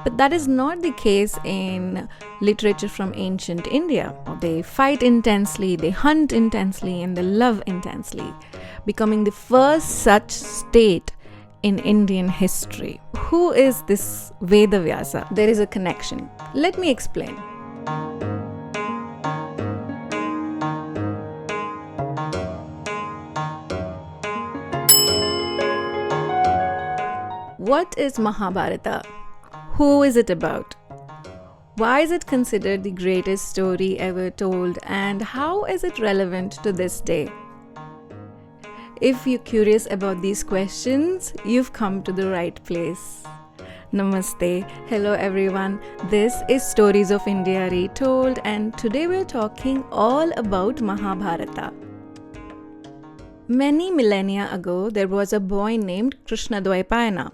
But that is not the case in literature from ancient India. They fight intensely, they hunt intensely, and they love intensely, becoming the first such state in Indian history. Who is this Veda Vyasa? There is a connection. Let me explain. What is Mahabharata? Who is it about? Why is it considered the greatest story ever told, and how is it relevant to this day? If you're curious about these questions, you've come to the right place. Namaste. Hello everyone. This is Stories of India Retold, and today we're talking all about Mahabharata. Many millennia ago, there was a boy named Krishna Dwaipayana.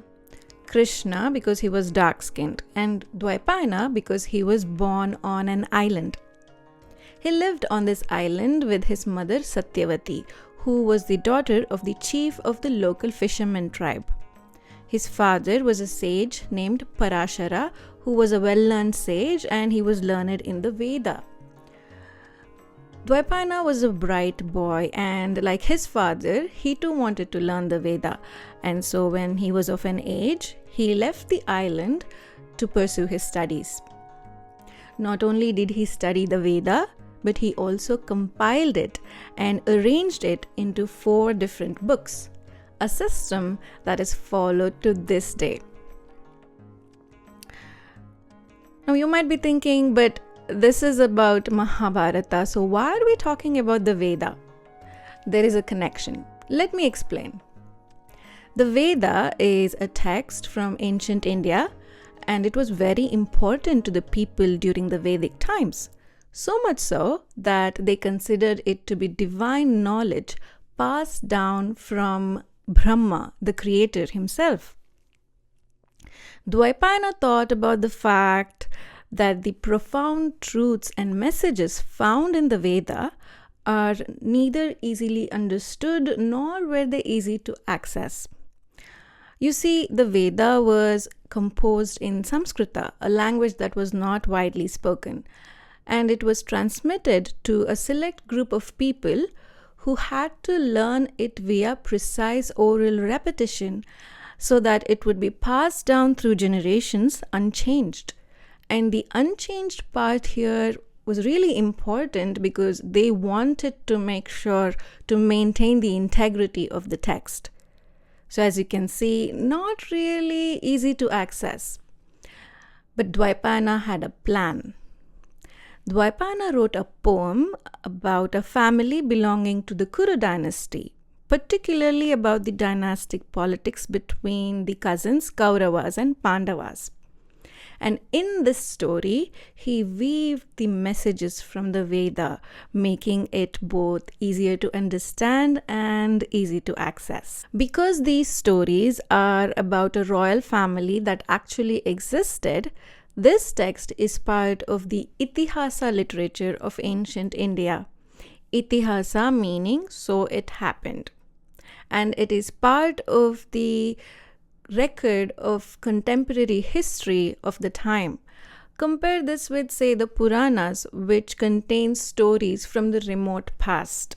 Krishna because he was dark-skinned, and Dwaipayana because he was born on an island. He lived on this island with his mother Satyavati, who was the daughter of the chief of the local fisherman tribe. His father was a sage named Parashara, who was a well-learned sage, and he was learned in the Veda. Dwaipayana was a bright boy, and like his father, he too wanted to learn the Veda. And so when he was of an age, he left the island to pursue his studies. Not only did he study the Veda, but he also compiled it and arranged it into 4 different books, a system that is followed to this day. Now you might be thinking, but this is about Mahabharata, so why are we talking about the Veda? There is a connection. Let me explain. The Veda is a text from ancient India, and it was very important to the people during the Vedic times. So much so that they considered it to be divine knowledge passed down from Brahma, the creator himself. Dwaipayana thought about the fact that the profound truths and messages found in the Veda are neither easily understood nor were they easy to access. You see, the Veda was composed in Sanskrita, a language that was not widely spoken, and it was transmitted to a select group of people who had to learn it via precise oral repetition so that it would be passed down through generations unchanged. And the unchanged part here was really important because they wanted to make sure to maintain the integrity of the text. So as you can see, not really easy to access. But Dwaipayana had a plan. Dwaipayana wrote a poem about a family belonging to the Kuru dynasty, particularly about the dynastic politics between the cousins Kauravas and Pandavas. And in this story, he weaved the messages from the Veda, making it both easier to understand and easy to access. Because these stories are about a royal family that actually existed, this text is part of the Itihasa literature of ancient India. Itihasa meaning so it happened. And it is part of the record of contemporary history of the time. Compare this with, say, the Puranas, which contain stories from the remote past.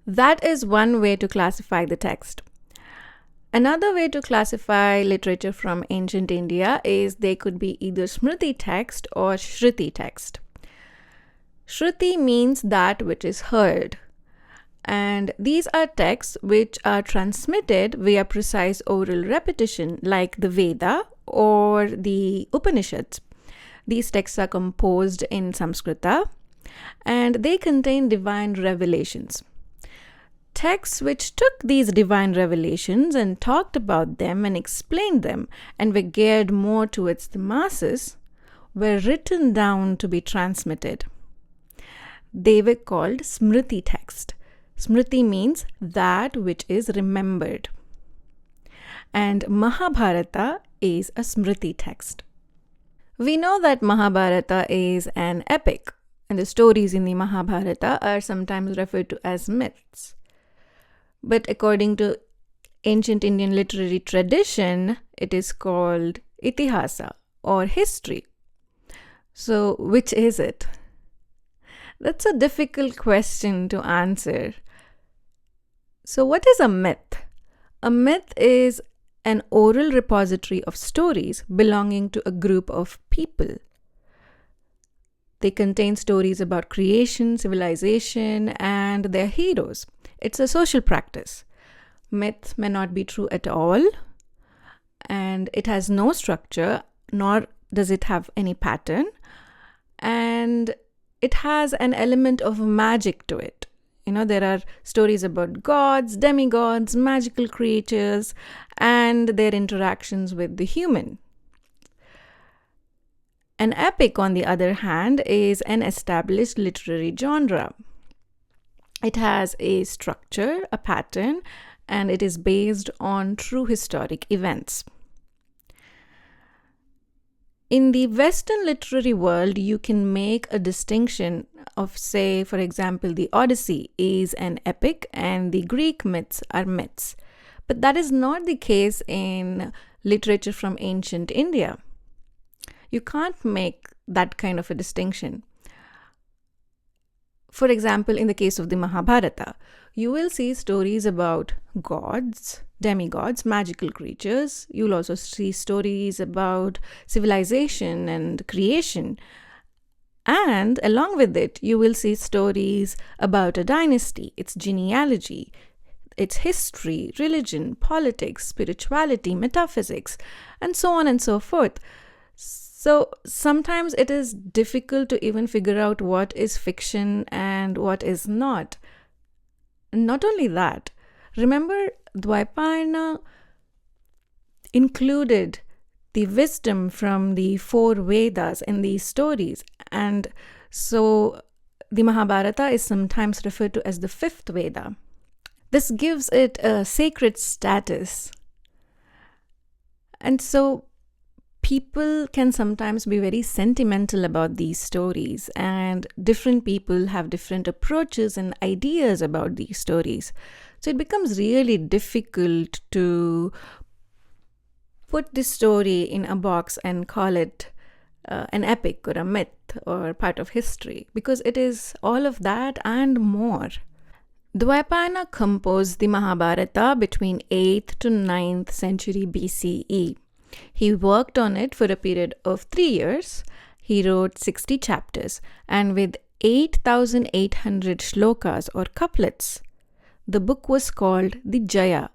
That is one way to classify the text. Another way to classify literature from ancient India is they could be either Smriti text or Shruti text. Shruti means that which is heard. And these are texts which are transmitted via precise oral repetition, like the Veda or the Upanishads. These texts are composed in Sanskrita and they contain divine revelations. Texts which took these divine revelations and talked about them and explained them and were geared more towards the masses were written down to be transmitted. They were called Smriti text. Smriti means that which is remembered. And Mahabharata is a Smriti text. We know that Mahabharata is an epic, and the stories in the Mahabharata are sometimes referred to as myths. But according to ancient Indian literary tradition, it is called Itihasa or history. So, which is it? That's a difficult question to answer. So, what is a myth? A myth is an oral repository of stories belonging to a group of people. They contain stories about creation, civilization, and their heroes. It's a social practice. Myth may not be true at all, and it has no structure, nor does it have any pattern, and it has an element of magic to it. There are stories about gods, demigods, magical creatures, and their interactions with the human. An epic, on the other hand, is an established literary genre. It has a structure, a pattern, and it is based on true historic events. In the Western literary world, you can make a distinction of, say, for example, the Odyssey is an epic and the Greek myths are myths. But that is not the case in literature from ancient India. You can't make that kind of a distinction. For example, in the case of the Mahabharata, you will see stories about gods, demigods, magical creatures. You'll also see stories about civilization and creation. And along with it, you will see stories about a dynasty, its genealogy, its history, religion, politics, spirituality, metaphysics, and so on and so forth. So sometimes it is difficult to even figure out what is fiction and what is not. Not only that, remember, Dwaipayana included the wisdom from the 4 Vedas in these stories, and so the Mahabharata is sometimes referred to as the 5th Veda. This gives it a sacred status. And so people can sometimes be very sentimental about these stories, and different people have different approaches and ideas about these stories. So it becomes really difficult to put this story in a box and call it an epic or a myth or part of history, because it is all of that and more. Dwaipayana composed the Mahabharata between 8th to 9th century BCE. He worked on it for a period of 3 years. He wrote 60 chapters, and with 8,800 shlokas or couplets, the book was called the Jaya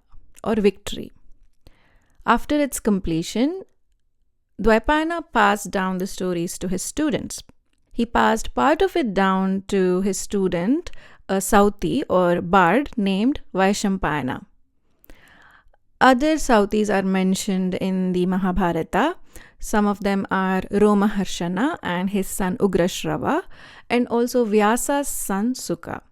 or victory. After its completion, Dwaipayana passed down the stories to his students. He passed part of it down to his student, a Sauti or bard named Vaishampayana. Other Sautis are mentioned in the Mahabharata. Some of them are Romaharshana and his son Ugrashrava, and also Vyasa's son Sukha.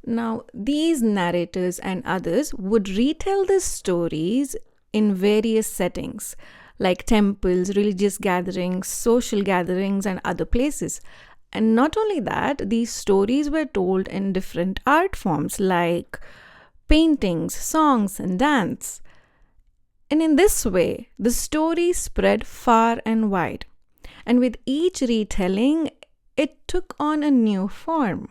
Now, these narrators and others would retell the stories in various settings, like temples, religious gatherings, social gatherings, and other places. And not only that, these stories were told in different art forms like paintings, songs, and dance. And in this way, the story spread far and wide. And with each retelling, it took on a new form.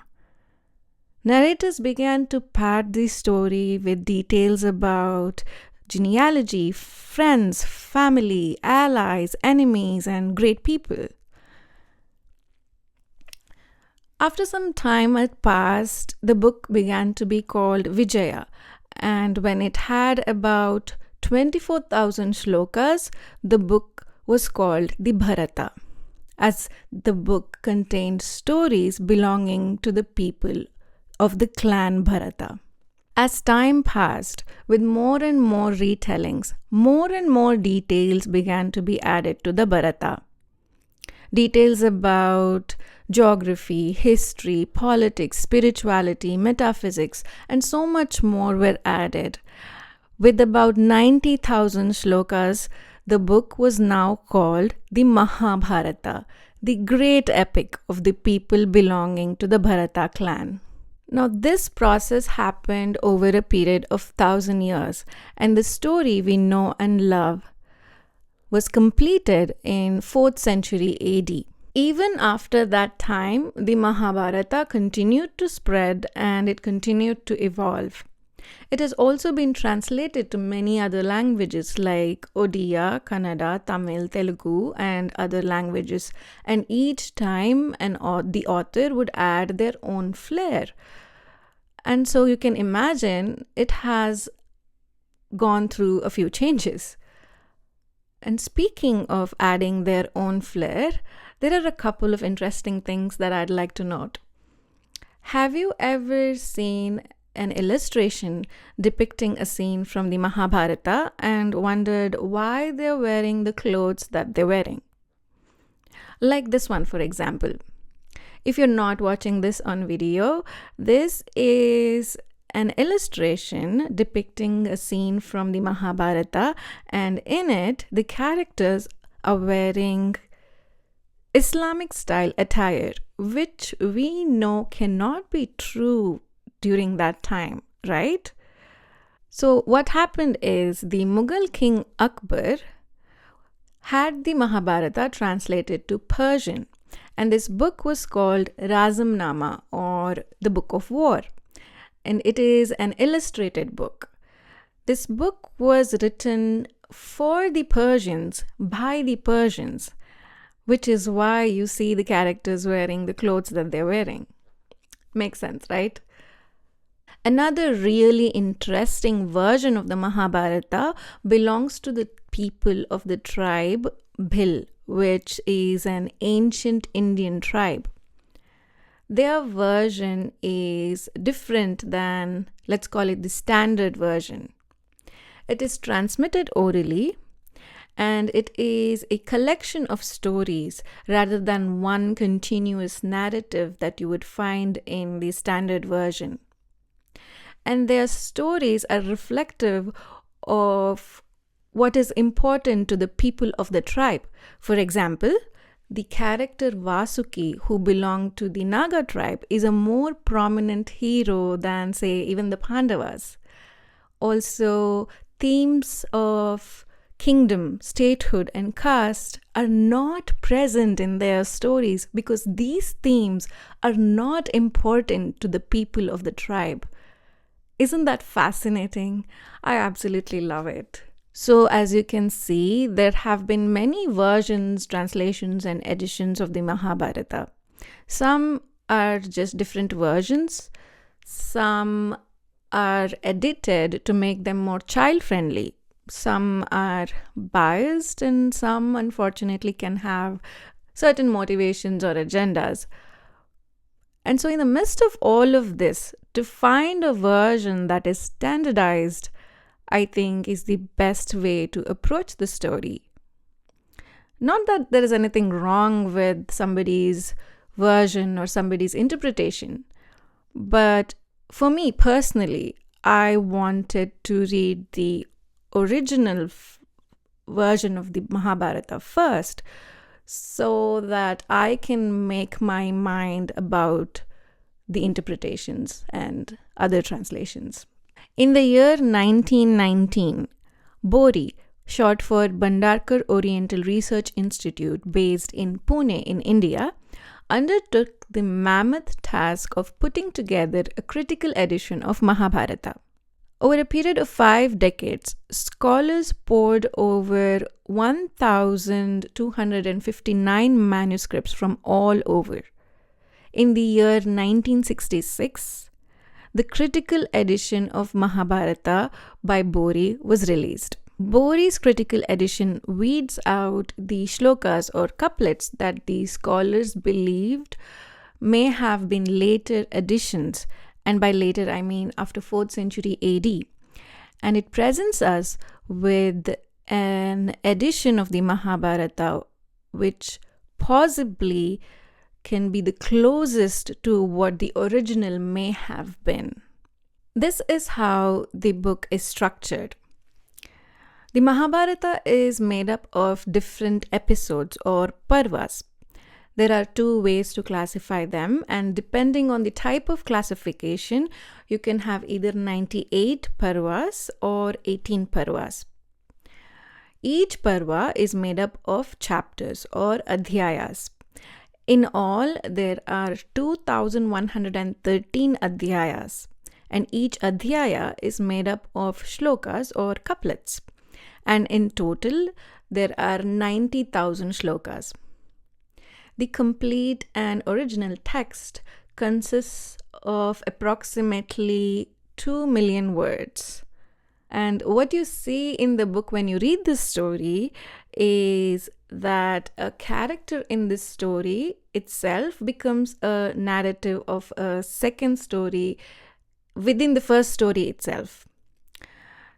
Narrators began to pad the story with details about genealogy, friends, family, allies, enemies, and great people. After some time had passed, the book began to be called Vijaya, and when it had about 24,000 shlokas, the book was called the Bharata, as the book contained stories belonging to the people of the clan Bharata. As time passed, with more and more retellings, more and more details began to be added to the Bharata. Details about geography, history, politics, spirituality, metaphysics, and so much more were added. With about 90,000 shlokas, the book was now called the Mahabharata, the great epic of the people belonging to the Bharata clan. Now, this process happened over a period of 1,000 years, and the story we know and love was completed in 4th century AD. Even after that time, the Mahabharata continued to spread and it continued to evolve. It has also been translated to many other languages like Odia, Kannada, Tamil, Telugu, and other languages. And each time the author would add their own flair. And so you can imagine it has gone through a few changes. And speaking of adding their own flair, there are a couple of interesting things that I'd like to note. Have you ever seen an illustration depicting a scene from the Mahabharata and wondered why they're wearing the clothes that they're wearing? Like this one, for example. If you're not watching this on video, this is an illustration depicting a scene from the Mahabharata, and in it, the characters are wearing Islamic style attire, which we know cannot be true during that time, right? So what happened is the Mughal king Akbar had the Mahabharata translated to Persian, and this book was called Razamnama, or the Book of War, and it is an illustrated book. This book was written for the Persians by the Persians, which is why you see the characters wearing the clothes that they're wearing. Makes sense, right? Another really interesting version of the Mahabharata belongs to the people of the tribe Bhil, which is an ancient Indian tribe. Their version is different than, let's call it, the standard version. It is transmitted orally, and it is a collection of stories rather than one continuous narrative that you would find in the standard version. And their stories are reflective of what is important to the people of the tribe. For example, the character Vasuki, who belonged to the Naga tribe, is a more prominent hero than, say, even the Pandavas. Also, themes of kingdom, statehood, and caste are not present in their stories because these themes are not important to the people of the tribe. Isn't that fascinating? I absolutely love it. So as you can see, there have been many versions, translations, and editions of the Mahabharata. Some are just different versions. Some are edited to make them more child-friendly. Some are biased, and some, unfortunately, can have certain motivations or agendas. And so in the midst of all of this, to find a version that is standardized, I think, is the best way to approach the story. Not that there is anything wrong with somebody's version or somebody's interpretation, but for me personally, I wanted to read the original version of the Mahabharata first so that I can make my mind about the interpretations and other translations. In the year 1919, BORI, short for Bhandarkar Oriental Research Institute, based in Pune in India, undertook the mammoth task of putting together a critical edition of Mahabharata. Over a period of 5 decades, scholars pored over 1,259 manuscripts from all over. In the year 1966, the critical edition of Mahabharata by BORI was released. BORI's critical edition weeds out the shlokas or couplets that the scholars believed may have been later additions, and by later I mean after 4th century AD. And it presents us with an edition of the Mahabharata which possibly can be the closest to what the original may have been. This is how the book is structured. The Mahabharata is made up of different episodes or parvas. There are 2 ways to classify them, and depending on the type of classification, you can have either 98 parvas or 18 parvas. Each parva is made up of chapters or adhyayas. In all, there are 2113 adhyayas, and each adhyaya is made up of shlokas or couplets. And in total, there are 90,000 shlokas. The complete and original text consists of approximately 2 million words. And what you see in the book when you read this story is that a character in this story itself becomes a narrative of a second story within the first story itself.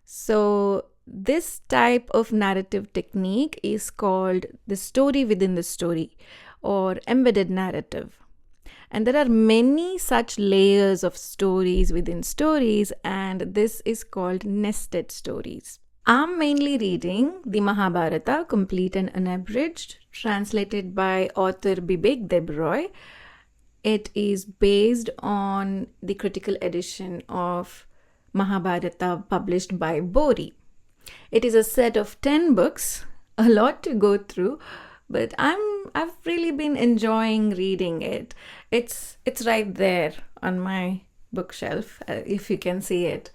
So this type of narrative technique is called the story within the story or embedded narrative. And there are many such layers of stories within stories, and this is called nested stories. I'm mainly reading the Mahabharata, complete and unabridged, translated by author Bibek Debroy. It is based on the critical edition of Mahabharata published by Bori. It is a set of 10 books, a lot to go through, but I've really been enjoying reading it. It's right there on my bookshelf, if you can see it.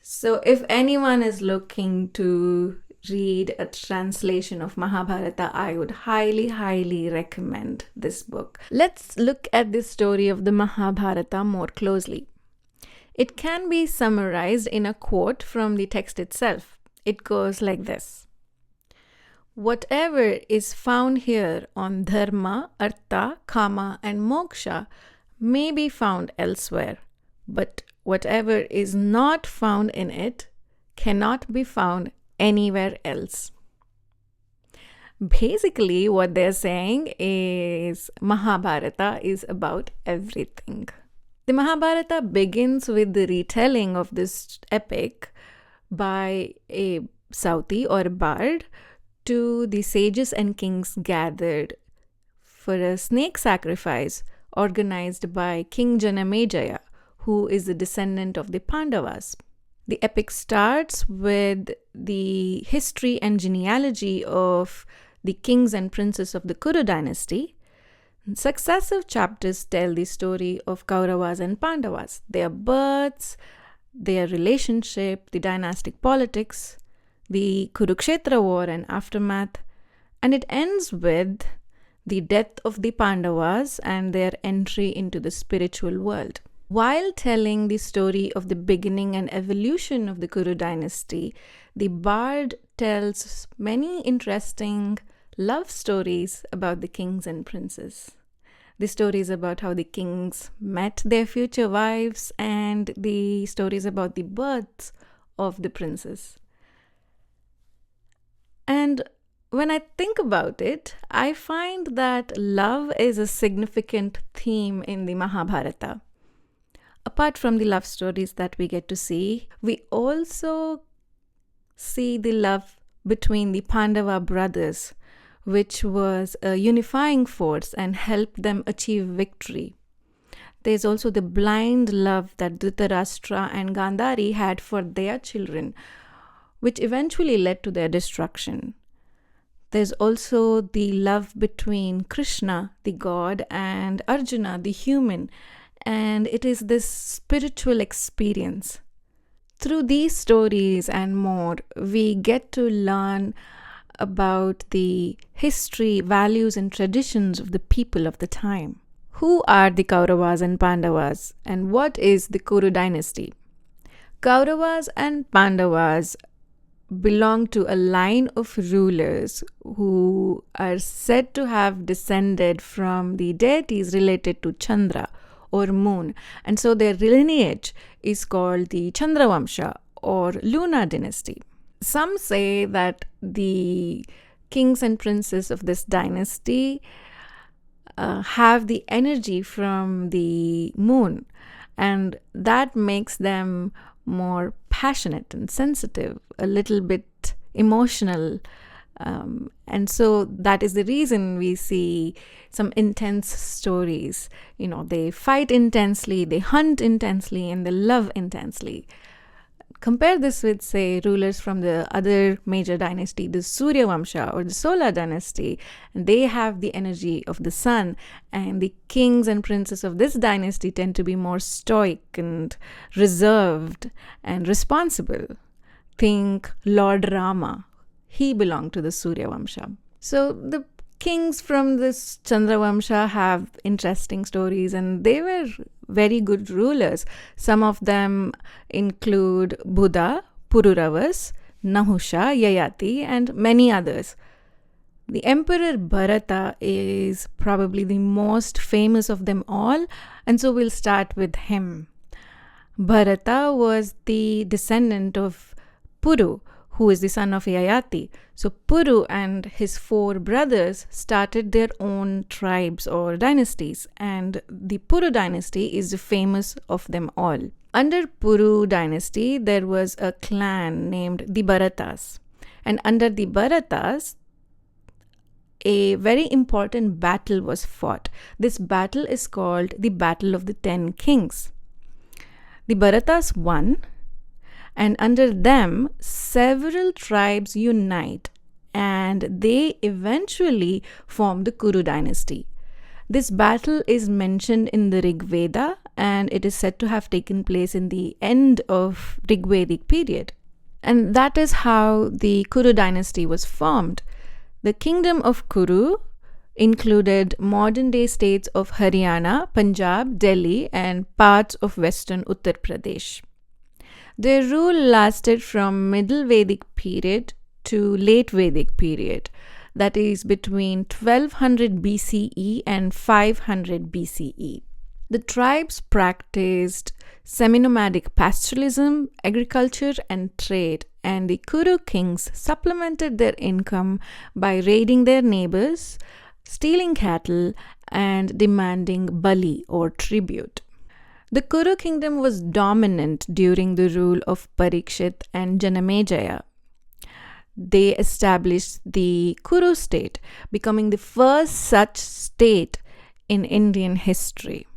So if anyone is looking to read a translation of Mahabharata, I would highly recommend this book. Let's look at the story of the Mahabharata more closely. It can be summarized in a quote from the text itself. It goes like this: "Whatever is found here on dharma, artha, kama, and moksha may be found elsewhere, but whatever is not found in it cannot be found anywhere else." Basically, what they're saying is Mahabharata is about everything. The Mahabharata begins with the retelling of this epic by a Sauti or bard to the sages and kings gathered for a snake sacrifice organized by King Janamejaya, who is the descendant of the Pandavas. The epic starts with the history and genealogy of the kings and princes of the Kuru dynasty. Successive chapters tell the story of Kauravas and Pandavas, their births, their relationship, the dynastic politics, the Kurukshetra war and aftermath, and it ends with the death of the Pandavas and their entry into the spiritual world. While telling the story of the beginning and evolution of the Kuru dynasty, the bard tells many interesting love stories about the kings and princes. The stories about how the kings met their future wives and the stories about the births of the princes. And when I think about it, I find that love is a significant theme in the Mahabharata. Apart from the love stories that we get to see, we also see the love between the Pandava brothers, which was a unifying force and helped them achieve victory. There's also the blind love that Dhritarashtra and Gandhari had for their children, which eventually led to their destruction. There's also the love between Krishna, the god, and Arjuna, the human, and it is this spiritual experience. Through these stories and more, we get to learn about the history, values, and traditions of the people of the time. Who are the Kauravas and Pandavas, and what is the Kuru dynasty? Kauravas and Pandavas belong to a line of rulers who are said to have descended from the deities related to Chandra or moon, and so their lineage is called the Chandravamsha or lunar dynasty. Some say that the kings and princes of this dynasty have the energy from the moon, and that makes them more passionate and sensitive, a little bit emotional. And so that is the reason we see some intense stories. They fight intensely, they hunt intensely, and they love intensely. Compare this with, say, rulers from the other major dynasty, the Surya Vamsha or the Solar dynasty. And they have the energy of the sun, and the kings and princes of this dynasty tend to be more stoic and reserved and responsible. Think Lord Rama. He belonged to the Surya Vamsha. So the kings from this Chandra Vamsha have interesting stories, and they were very good rulers. Some of them include Buddha, Pururavas, Nahusha, Yayati, and many others. The Emperor Bharata is probably the most famous of them all, and so we'll start with him. Bharata was the descendant of Puru, who is the son of Yayati. So Puru and his 4 brothers started their own tribes or dynasties, and the Puru dynasty is the famous of them all. Under Puru dynasty, there was a clan named the Bharatas, and under the Bharatas, a very important battle was fought. This battle is called the Battle of the 10 Kings. The Bharatas won, and under them, several tribes unite, and they eventually form the Kuru dynasty. This battle is mentioned in the Rig Veda, and it is said to have taken place in the end of Rigvedic period. And that is how the Kuru dynasty was formed. The kingdom of Kuru included modern-day states of Haryana, Punjab, Delhi, and parts of western Uttar Pradesh. Their rule lasted from Middle Vedic period to Late Vedic period, that is between 1200 BCE and 500 BCE. The tribes practiced semi-nomadic pastoralism, agriculture, and trade, and the Kuru kings supplemented their income by raiding their neighbors, stealing cattle, and demanding bali or tribute. The Kuru kingdom was dominant during the rule of Parikshit and Janamejaya. They established the Kuru state, becoming the first such state in Indian history.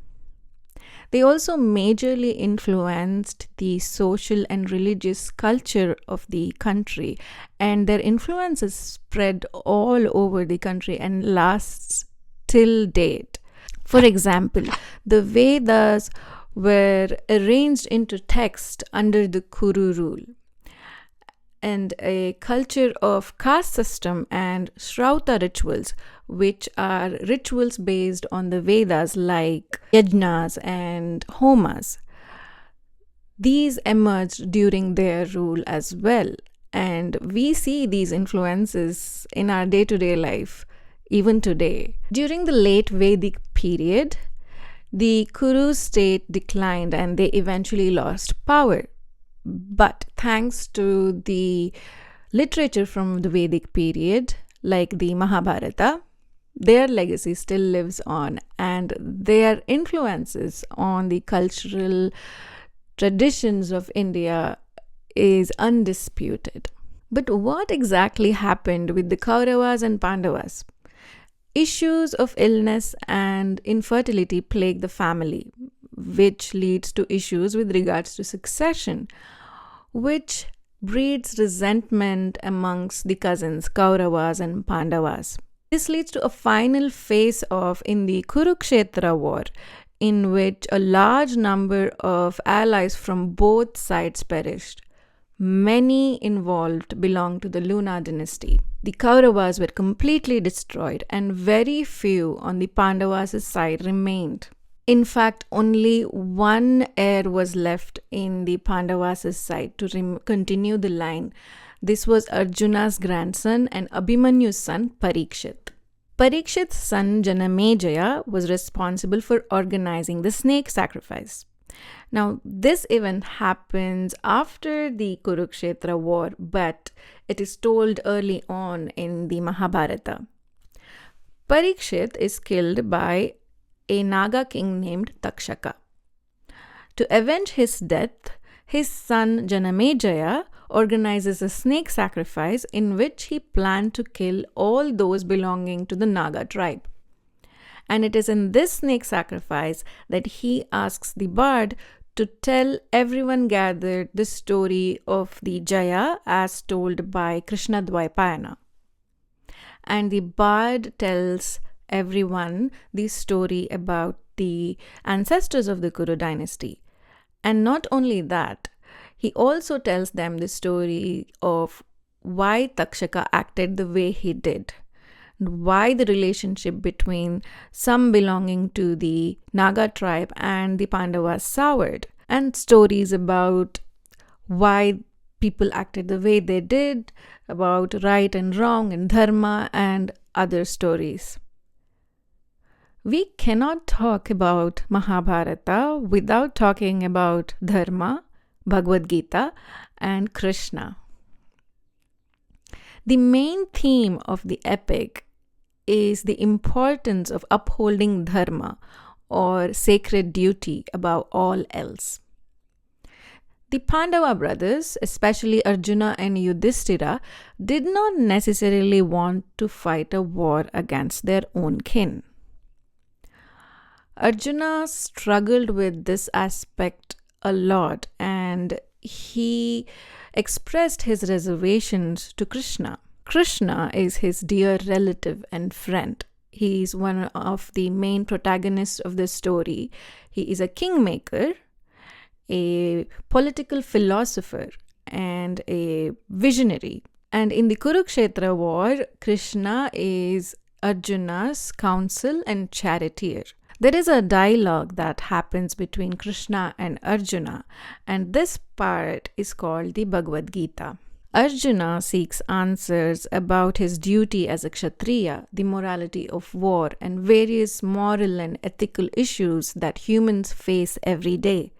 They also majorly influenced the social and religious culture of the country, and their influences spread all over the country and lasts till date. For example, the Vedas were arranged into text under the Kuru rule, and a culture of caste system and Shrauta rituals, which are rituals based on the Vedas like yajnas and homas. These emerged during their rule as well, and we see these influences in our day-to-day life even today. During the late Vedic period, the Kuru state declined and they eventually lost power. But thanks to the literature from the Vedic period, like the Mahabharata, their legacy still lives on, and their influences on the cultural traditions of India is undisputed. But what exactly happened with the Kauravas and Pandavas? Issues of illness and infertility plague the family, which leads to issues with regards to succession, which breeds resentment amongst the cousins Kauravas and Pandavas. This leads to a final face-off in the Kurukshetra war, in which a large number of allies from both sides perished. Many involved belonged to the Luna dynasty. The Kauravas were completely destroyed, and very few on the Pandavas' side remained. In fact, only one heir was left in the Pandavas' side to continue the line. This was Arjuna's grandson and Abhimanyu's son Parikshit. Parikshit's son Janamejaya was responsible for organizing the snake sacrifice. Now, this event happens after the Kurukshetra war, but it is told early on in the Mahabharata. Parikshit is killed by a Naga king named Takshaka. To avenge his death, his son Janamejaya organizes a snake sacrifice in which he planned to kill all those belonging to the Naga tribe. And it is in this snake sacrifice that he asks the bard to tell everyone gathered the story of the Jaya as told by Krishna Dwaipayana. And the bard tells everyone the story about the ancestors of the Kuru dynasty. And not only that, he also tells them the story of why Takshaka acted the way he did, why the relationship between some belonging to the Naga tribe and the Pandavas soured, and stories about why people acted the way they did, about right and wrong and dharma and other stories. We cannot talk about Mahabharata without talking about dharma, Bhagavad Gita, and Krishna. The main theme of the epic is the importance of upholding dharma or sacred duty above all else. The Pandava brothers, especially Arjuna and Yudhishthira, did not necessarily want to fight a war against their own kin. Arjuna struggled with this aspect a lot, and he expressed his reservations to Krishna. Krishna is his dear relative and friend. He is one of the main protagonists of the story. He is a kingmaker, a political philosopher, and a visionary. And in the Kurukshetra war, Krishna is Arjuna's counsel and charioteer. There is a dialogue that happens between Krishna and Arjuna, and this part is called the Bhagavad Gita. Arjuna seeks answers about his duty as a Kshatriya, the morality of war, and various moral and ethical issues that humans face every day.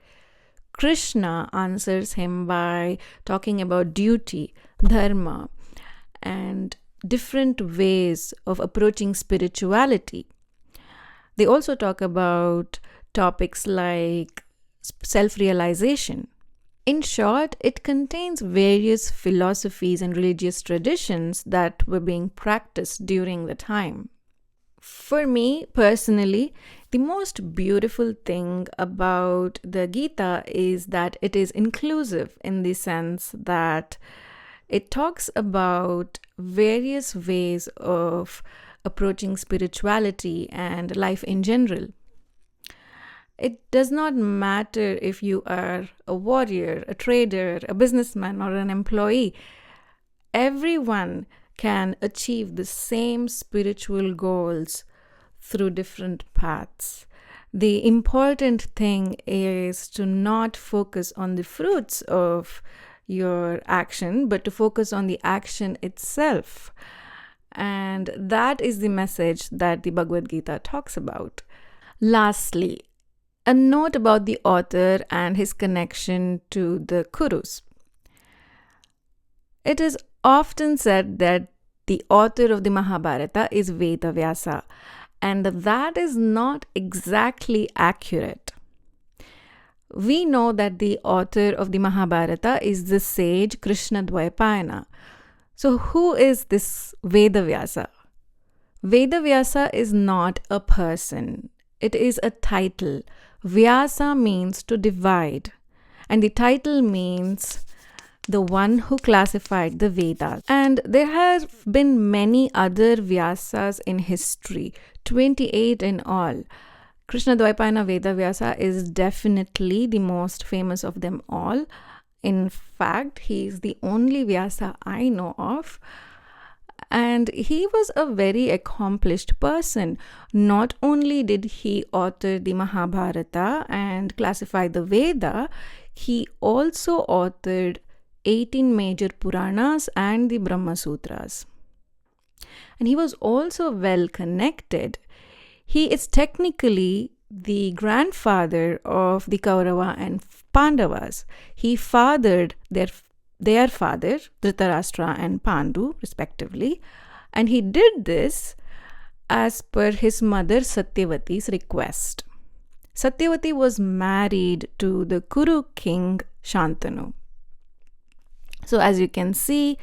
Krishna answers him by talking about duty, dharma, and different ways of approaching spirituality. They also talk about topics like self-realization. In short, it contains various philosophies and religious traditions that were being practiced during the time. For me, personally, the most beautiful thing about the Gita is that it is inclusive in the sense that it talks about various ways of approaching spirituality and life in general. It does not matter if you are a warrior, a trader, a businessman, or an employee. Everyone can achieve the same spiritual goals through different paths. The important thing is to not focus on the fruits of your action, but to focus on the action itself. And that is the message that the Bhagavad Gita talks about. Lastly, a note about the author and his connection to the Kurus. It is often said that the author of the Mahabharata is Veda Vyasa, and that is not exactly accurate. We know that the author of the Mahabharata is the sage Krishna Dwaipayana. So who is this Veda Vyasa? Veda Vyasa is not a person. It is a title. Vyasa means to divide, and the title means the one who classified the Vedas. And there have been many other Vyasas in history, 28 in all. Krishna Dwaipayana Veda Vyasa is definitely the most famous of them all. In fact, he is the only Vyasa I know of. And he was a very accomplished person. Not only did he author the Mahabharata and classify the Veda, he also authored 18 major Puranas and the Brahma Sutras. And he was also well connected. He is technically the grandfather of the Kaurava and Pandavas. He fathered their father, Dhritarashtra and Pandu, respectively, and he did this as per his mother Satyavati's request. Satyavati was married to the Kuru king Shantanu. So as you can see,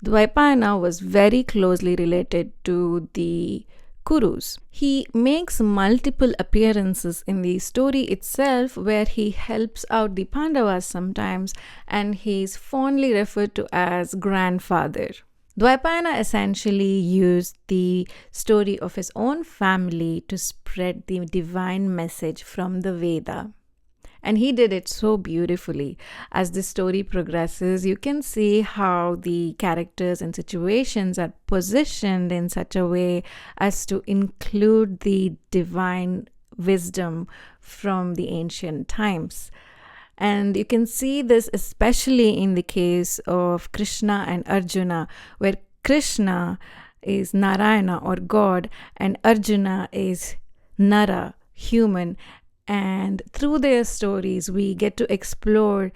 Dwaipayana was very closely related to the Kurus. He makes multiple appearances in the story itself where he helps out the Pandavas sometimes, and he is fondly referred to as grandfather. Dwaipayana essentially used the story of his own family to spread the divine message from the Veda. And he did it so beautifully. As the story progresses, you can see how the characters and situations are positioned in such a way as to include the divine wisdom from the ancient times. And you can see this especially in the case of Krishna and Arjuna, where Krishna is Narayana or God and Arjuna is Nara, human. And through their stories, we get to explore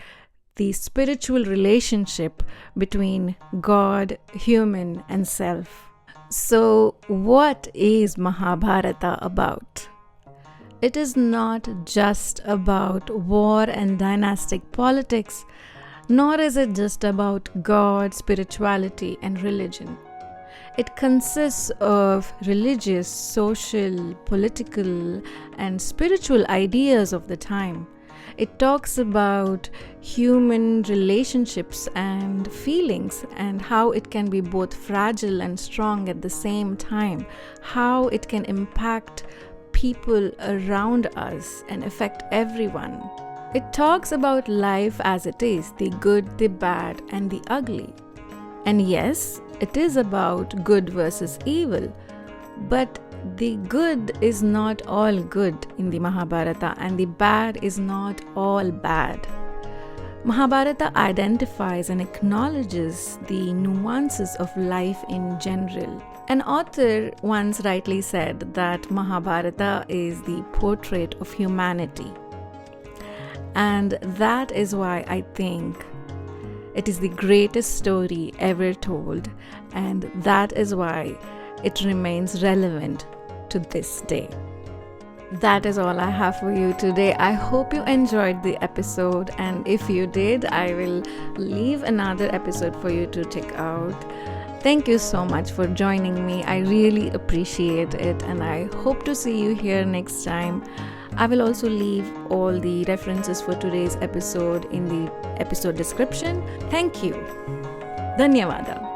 the spiritual relationship between God, human, and self. So, what is Mahabharata about? It is not just about war and dynastic politics, nor is it just about God, spirituality, and religion. It consists of religious, social, political, and spiritual ideas of the time. It talks about human relationships and feelings and how it can be both fragile and strong at the same time, how it can impact people around us and affect everyone. It talks about life as it is, the good, the bad, and the ugly. And yes, it is about good versus evil, but the good is not all good in the Mahabharata and the bad is not all bad. Mahabharata identifies and acknowledges the nuances of life in general. An author once rightly said that Mahabharata is the portrait of humanity. And that is why I think it is the greatest story ever told, and that is why it remains relevant to this day. That is all I have for you today. I hope you enjoyed the episode, and if you did, I will leave another episode for you to check out. Thank you so much for joining me. I really appreciate it, and I hope to see you here next time. I will also leave all the references for today's episode in the episode description. Thank you. Dhanyavada.